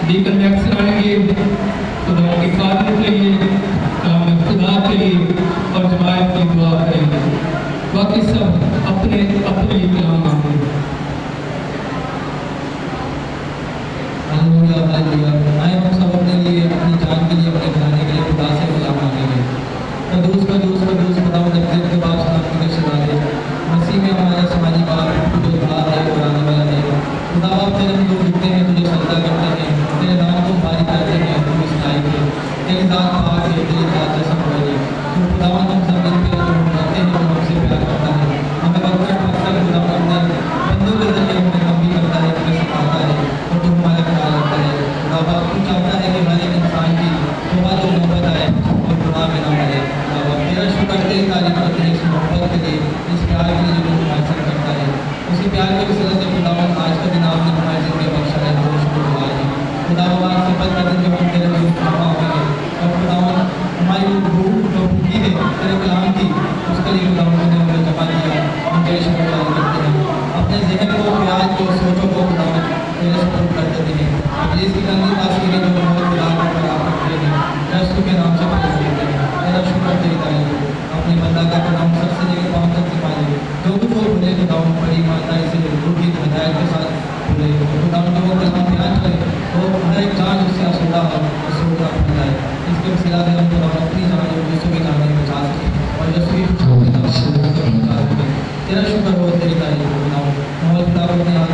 Deacon में अक्सर आएंगे खुदा की खातिर के लिए, कलाम खुदा के लिए और जमात की दुआ करेंगे। बाकी सब अपने अपने कलाम आएंगे। Hallelujah hallelujah. आए हम सब अपने लिए, अपनी जान के लिए, अपने घराने के लिए खुदा से खुदा मांगेंगे। कदूस कदूस कदूस खुदा जब के बाद सलाम के सदा दे मसीह में हमारा समाजी बाप जो खुदा है और आने वाला है। खुदा बाप तेरे हम लोग झुकते हैं, तुझे सजदा करते हैं, तेरे नाम को भारी करते हैं, तुम इस लायक है, तेरी जात पाक है, तेरी जात जैसा है। तो खुदा हम सब मिल के जो करते हैं, जो हमसे प्यार करता है, हमें वक्त वक्त खुदा अपने बंदों के जरिए हमें कम भी करता है, हमें सिखाता है और तुम हमारा ख्याल रखता है। खुदा बाप तू चाहता है कि हर एक इंसान की तौबा तो मोहब्बत आए और गुनाह में ना मरे। खुदा बाप तेरा शुक्र तेरी तारीफ करते हैं इस मोहब्बत के लिए, इस प्यार के लिए जो तू हासिल करता है। उसी प्यार के वसीले से खुदा आज का दिन आपने हमारे जिंदगी बख्शा है, बहुत शुक्रगुजार है। खुदा आज सफर का दिन जब हम तेरे लिए खामा होंगे और खुदा हमारी रूह जो भूखी है तेरे कलाम की, उसके लिए खुदा ने हमें जमा दिया, हम तेरे शुक्रगुजार करते हैं। अपने जहन को, प्यार को, सोचों को खुदा तेरे सपोर्ट कर देते हैं। इब्लीस की गंदी तासीरें जो बहुत खुदा पर आप रखते हैं, यीशु के नाम से फेंक देते हैं। तेरा शुक्र तेरी तारीफ हो। अपने बंदा का नाम सबसे लेकर पाँव तक सिखा दे, जो कुछ वो भूले खुदा बड़ी ईमानदारी से रूठी हिदायत के साथ भूले खुदा जो वो कलाम ध्यान करे वो हर एक जान उससे आसूदा हो, उससे उड़ा जाए। इसके वसीला से हम खुदा अपनी जान और यीशु की जान बचा सके और यीशु की तेरा शुक्र हो, तेरी तारीफ हो। खुदा मोहम्मद खुदा को अपने हाथ